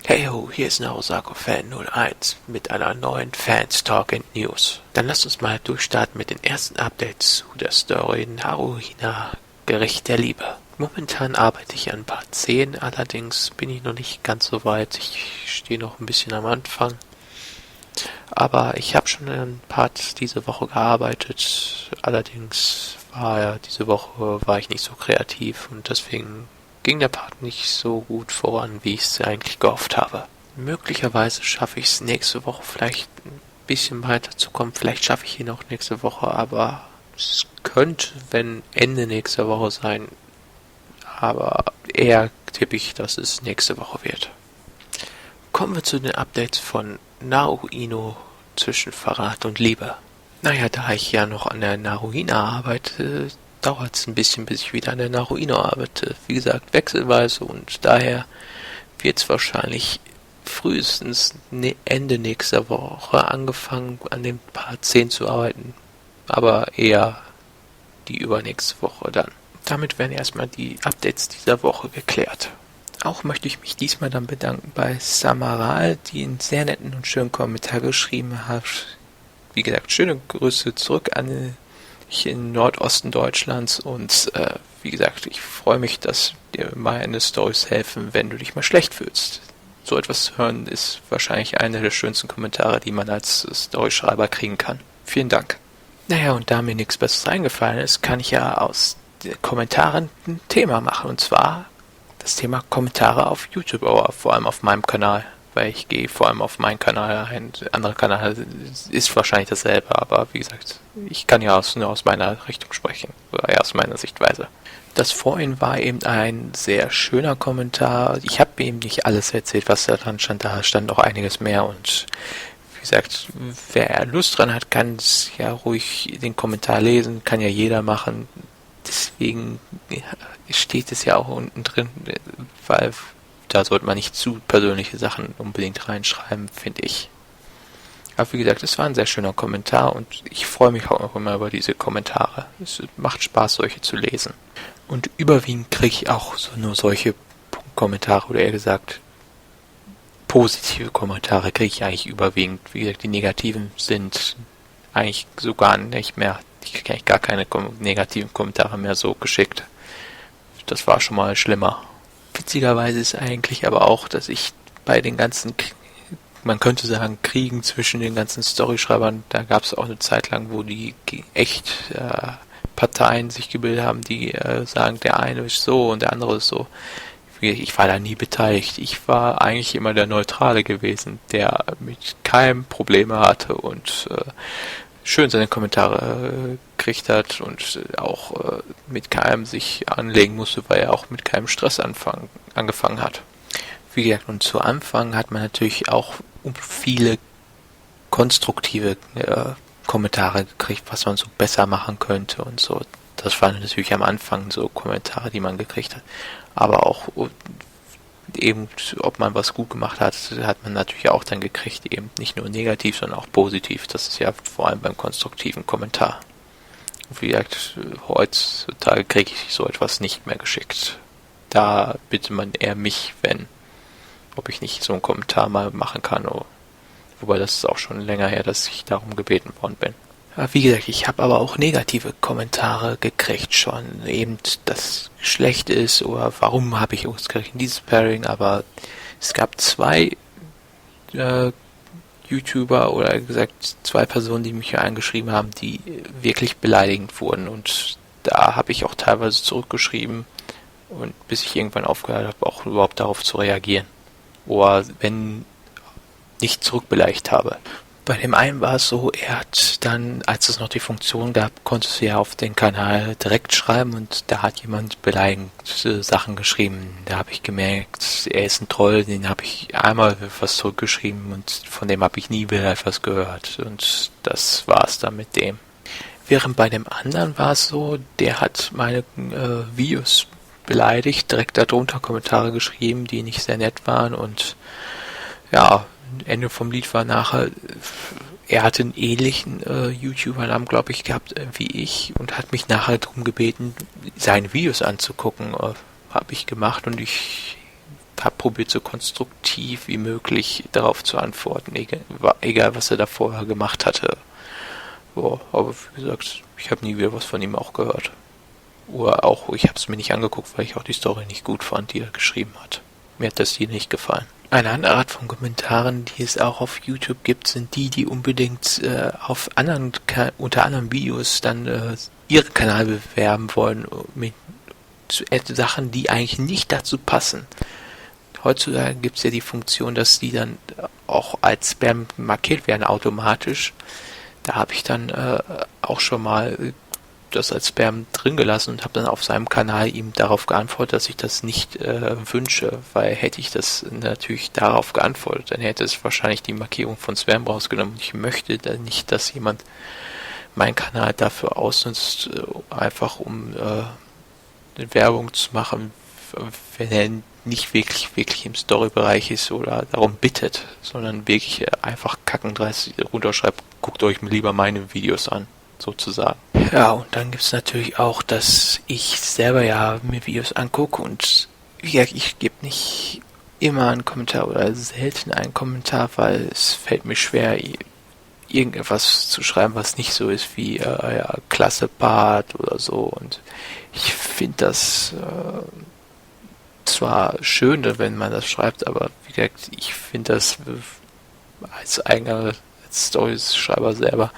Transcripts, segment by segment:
Hey ho, hier ist Fan 01 mit einer neuen Fans Talk and News. Dann lasst uns mal durchstarten mit den ersten Updates zu der Story Hallo Leute, Gericht der Liebe. Momentan arbeite ich an Part 10, allerdings bin ich noch nicht ganz so weit. Ich stehe noch ein bisschen am Anfang. Aber ich habe schon an Part diese Woche gearbeitet. Allerdings diese Woche war ich nicht so kreativ und deswegen ging der Part nicht so gut voran, wie ich es eigentlich gehofft habe. Möglicherweise schaffe ich es nächste Woche vielleicht ein bisschen weiterzukommen. Vielleicht schaffe ich ihn auch nächste Woche, aber es könnte, wenn Ende nächster Woche sein. Aber eher tippe ich, dass es nächste Woche wird. Kommen wir zu den Updates von Naruino zwischen Verrat und Liebe. Naja, da ich ja noch an der Naruino arbeite, dauert es ein bisschen, bis ich wieder an der Naruino arbeite. Wie gesagt, wechselweise und daher wird es wahrscheinlich frühestens Ende nächster Woche angefangen, an dem Part 10 zu arbeiten. Aber eher die übernächste Woche dann. Damit werden erstmal die Updates dieser Woche geklärt. Auch möchte ich mich diesmal dann bedanken bei Samaral, die einen sehr netten und schönen Kommentar geschrieben hat. Wie gesagt, schöne Grüße zurück an dich in Nordosten Deutschlands und wie gesagt, ich freue mich, dass dir meine Storys helfen, wenn du dich mal schlecht fühlst. So etwas zu hören ist wahrscheinlich einer der schönsten Kommentare, die man als Storyschreiber kriegen kann. Vielen Dank. Naja, und da mir nichts Besseres eingefallen ist, kann ich ja aus den Kommentaren ein Thema machen, und zwar das Thema Kommentare auf YouTube, aber vor allem auf meinem Kanal, weil ich gehe vor allem auf meinen Kanal ein. Der andere Kanal ist wahrscheinlich dasselbe, aber wie gesagt, ich kann ja nur aus meiner Richtung sprechen, oder eher aus meiner Sichtweise. Das vorhin war eben ein sehr schöner Kommentar. Ich habe eben nicht alles erzählt, was da dran stand, da stand noch einiges mehr und wie gesagt, wer Lust dran hat, kann es ja ruhig den Kommentar lesen, kann ja jeder machen. Deswegen steht es ja auch unten drin, weil da sollte man nicht zu persönliche Sachen unbedingt reinschreiben, finde ich. Aber wie gesagt, es war ein sehr schöner Kommentar und ich freue mich auch immer über diese Kommentare. Es macht Spaß, solche zu lesen. Und überwiegend kriege ich auch nur solche Kommentare, oder eher gesagt, positive Kommentare kriege ich eigentlich überwiegend. Wie gesagt, die negativen sind eigentlich sogar nicht mehr. Ich kriege eigentlich gar keine negativen Kommentare mehr so geschickt. Das war schon mal schlimmer. Witzigerweise ist eigentlich aber auch, dass ich bei den ganzen, man könnte sagen, Kriegen zwischen den ganzen Storyschreibern, da gab es auch eine Zeit lang, wo die echt Parteien sich gebildet haben, die sagen, der eine ist so und der andere ist so. Ich war da nie beteiligt. Ich war eigentlich immer der Neutrale gewesen, der mit keinem Probleme hatte und schön seine Kommentare gekriegt hat und auch mit keinem sich anlegen musste, weil er auch mit keinem Stress angefangen hat. Wie gesagt, und zu Anfang hat man natürlich auch viele konstruktive Kommentare gekriegt, was man so besser machen könnte und so. Das waren natürlich am Anfang so Kommentare, die man gekriegt hat. Aber auch eben, ob man was gut gemacht hat, hat man natürlich auch dann gekriegt, eben nicht nur negativ, sondern auch positiv. Das ist ja vor allem beim konstruktiven Kommentar. Wie gesagt, heutzutage kriege ich so etwas nicht mehr geschickt. Da bittet man eher mich, ob ich nicht so einen Kommentar mal machen kann. Wobei das ist auch schon länger her, dass ich darum gebeten worden bin. Wie gesagt, ich habe aber auch negative Kommentare gekriegt schon. Eben, dass schlecht ist oder warum habe ich ausgerechnet dieses Pairing. Aber es gab zwei YouTuber oder gesagt 2 Personen, die mich hier angeschrieben haben, die wirklich beleidigend wurden. Und da habe ich auch teilweise zurückgeschrieben. Und bis ich irgendwann aufgehört habe, auch überhaupt darauf zu reagieren. Oder wenn nicht zurückbeleidigt habe. Bei dem einen war es so, er hat dann, als es noch die Funktion gab, konntest du ja auf den Kanal direkt schreiben und da hat jemand beleidigende Sachen geschrieben. Da habe ich gemerkt, er ist ein Troll, den habe ich einmal was zurückgeschrieben und von dem habe ich nie wieder etwas gehört. Und das war es dann mit dem. Während bei dem anderen war es so, der hat meine Videos beleidigt, direkt darunter Kommentare geschrieben, die nicht sehr nett waren und ja, Ende vom Lied war nachher, er hatte einen ähnlichen YouTuber-Namen, glaube ich, gehabt wie ich und hat mich nachher darum gebeten, seine Videos anzugucken. Habe ich gemacht und ich habe probiert, so konstruktiv wie möglich darauf zu antworten, egal was er da vorher gemacht hatte. Boah, aber wie gesagt, ich habe nie wieder was von ihm auch gehört. Oder auch, ich habe es mir nicht angeguckt, weil ich auch die Story nicht gut fand, die er geschrieben hat. Mir hat das hier nicht gefallen. Eine andere Art von Kommentaren, die es auch auf YouTube gibt, sind die unbedingt auf unter anderen Videos dann ihren Kanal bewerben wollen mit Sachen, die eigentlich nicht dazu passen. Heutzutage gibt es ja die Funktion, dass die dann auch als Spam markiert werden automatisch. Da habe ich dann auch schon mal das als Spam drin gelassen und habe dann auf seinem Kanal ihm darauf geantwortet, dass ich das nicht wünsche, weil hätte ich das natürlich darauf geantwortet, dann hätte es wahrscheinlich die Markierung von Spam rausgenommen. Ich möchte da nicht, dass jemand meinen Kanal dafür ausnutzt, einfach um Werbung zu machen, wenn er nicht wirklich im Story-Bereich ist oder darum bittet, sondern wirklich einfach kackendreist runterschreibt, guckt euch lieber meine Videos an, sozusagen. Ja, und dann gibt's natürlich auch, dass ich selber ja mir Videos angucke und wie gesagt, ich gebe nicht immer einen Kommentar oder selten einen Kommentar, weil es fällt mir schwer, irgendetwas zu schreiben, was nicht so ist wie ja, klasse Part oder so. Und ich finde das zwar schön, wenn man das schreibt, aber wie gesagt, ich finde das als eigener Story-Schreiber selber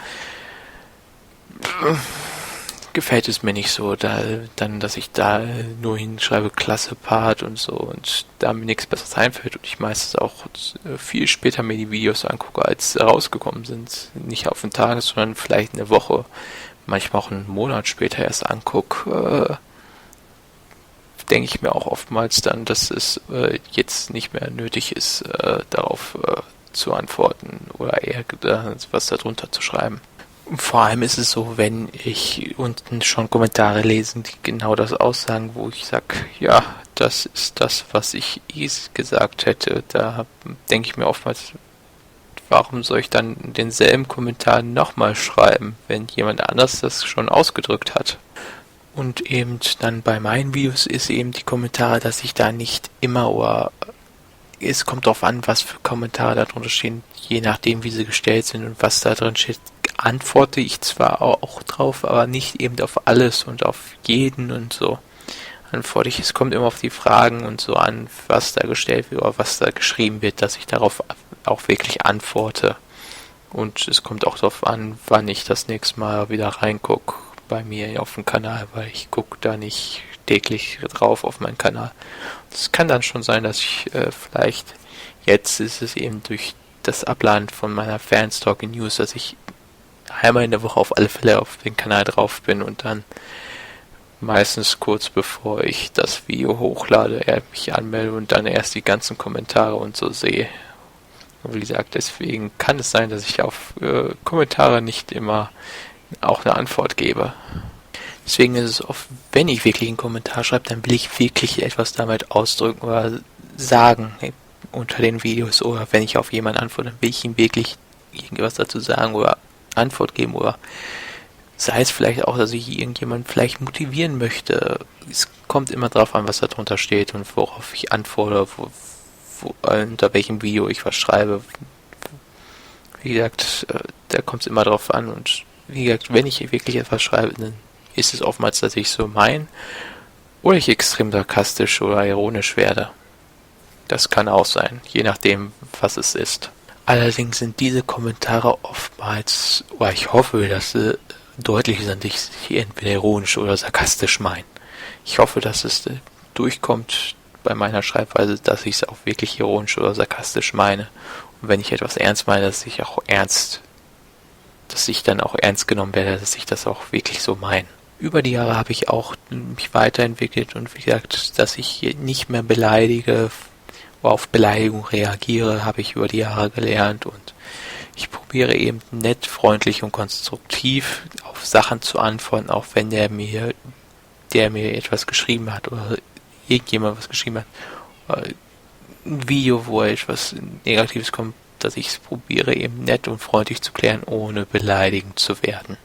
gefällt es mir nicht so, dass ich da nur hinschreibe, klasse Part und so und da mir nichts Besseres einfällt und ich meistens auch viel später mir die Videos angucke, als sie rausgekommen sind. Nicht auf den Tag, sondern vielleicht eine Woche, manchmal auch einen Monat später erst angucke, denke ich mir auch oftmals dann, dass es jetzt nicht mehr nötig ist, darauf zu antworten oder eher was darunter zu schreiben. Vor allem ist es so, wenn ich unten schon Kommentare lese, die genau das aussagen, wo ich sage, ja, das ist das, was ich gesagt hätte. Da denke ich mir oftmals, warum soll ich dann denselben Kommentar nochmal schreiben, wenn jemand anders das schon ausgedrückt hat? Und eben dann bei meinen Videos ist eben die Kommentare, dass ich da nicht immer oder es kommt darauf an, was für Kommentare da drunter stehen, je nachdem, wie sie gestellt sind und was da drin steht, antworte ich zwar auch drauf, aber nicht eben auf alles und auf jeden und so antworte ich. Es kommt immer auf die Fragen und so an, was da gestellt wird oder was da geschrieben wird, dass ich darauf auch wirklich antworte. Und es kommt auch darauf an, wann ich das nächste Mal wieder reingucke bei mir auf dem Kanal, weil ich gucke da nicht täglich drauf auf meinen Kanal. Es kann dann schon sein, dass ich vielleicht, jetzt ist es eben durch das Abladen von meiner Fanstalking News, dass ich einmal in der Woche auf alle Fälle auf den Kanal drauf bin und dann meistens kurz bevor ich das Video hochlade, mich anmelde und dann erst die ganzen Kommentare und so sehe. Und wie gesagt, deswegen kann es sein, dass ich auf Kommentare nicht immer auch eine Antwort gebe. Deswegen ist es oft, wenn ich wirklich einen Kommentar schreibe, dann will ich wirklich etwas damit ausdrücken oder sagen unter den Videos oder wenn ich auf jemanden antworte, dann will ich ihm wirklich irgendwas dazu sagen oder Antwort geben oder sei es vielleicht auch, dass ich irgendjemanden vielleicht motivieren möchte. Es kommt immer drauf an, was da drunter steht und worauf ich antworte, unter welchem Video ich was schreibe. Wie gesagt, da kommt es immer drauf an und wie gesagt, wenn ich wirklich etwas schreibe, dann ist es oftmals, dass ich so meine oder ich extrem sarkastisch oder ironisch werde. Das kann auch sein, je nachdem, was es ist. Allerdings sind diese Kommentare oftmals, oder ich hoffe, dass sie deutlich sind, dass ich entweder ironisch oder sarkastisch meine. Ich hoffe, dass es durchkommt bei meiner Schreibweise, dass ich es auch wirklich ironisch oder sarkastisch meine. Und wenn ich etwas ernst meine, dass ich dann auch ernst genommen werde, dass ich das auch wirklich so meine. Über die Jahre habe ich auch mich weiterentwickelt und wie gesagt, dass ich nicht mehr beleidige, auf Beleidigung reagiere, habe ich über die Jahre gelernt und ich probiere eben nett, freundlich und konstruktiv auf Sachen zu antworten, auch wenn der mir etwas geschrieben hat oder irgendjemand was geschrieben hat. Ein Video, wo etwas Negatives kommt, dass ich es probiere eben nett und freundlich zu klären, ohne beleidigend zu werden.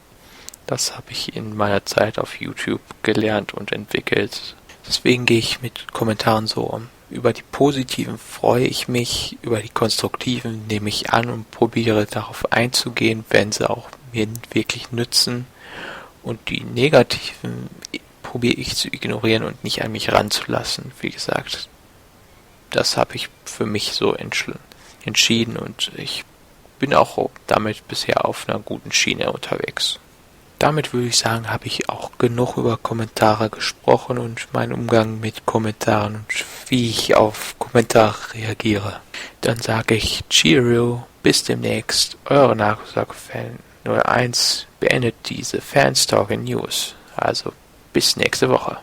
Das habe ich in meiner Zeit auf YouTube gelernt und entwickelt. Deswegen gehe ich mit Kommentaren so um. Über die positiven freue ich mich, über die konstruktiven nehme ich an und probiere darauf einzugehen, wenn sie auch mir wirklich nützen. Und die negativen probiere ich zu ignorieren und nicht an mich ranzulassen. Wie gesagt, das habe ich für mich so entschieden und ich bin auch damit bisher auf einer guten Schiene unterwegs. Damit würde ich sagen, habe ich auch genug über Kommentare gesprochen und meinen Umgang mit Kommentaren und wie ich auf Kommentare reagiere. Dann sage ich Cheerio, bis demnächst, eure Nachsagefan 01 beendet diese Fanstalking News. Also bis nächste Woche.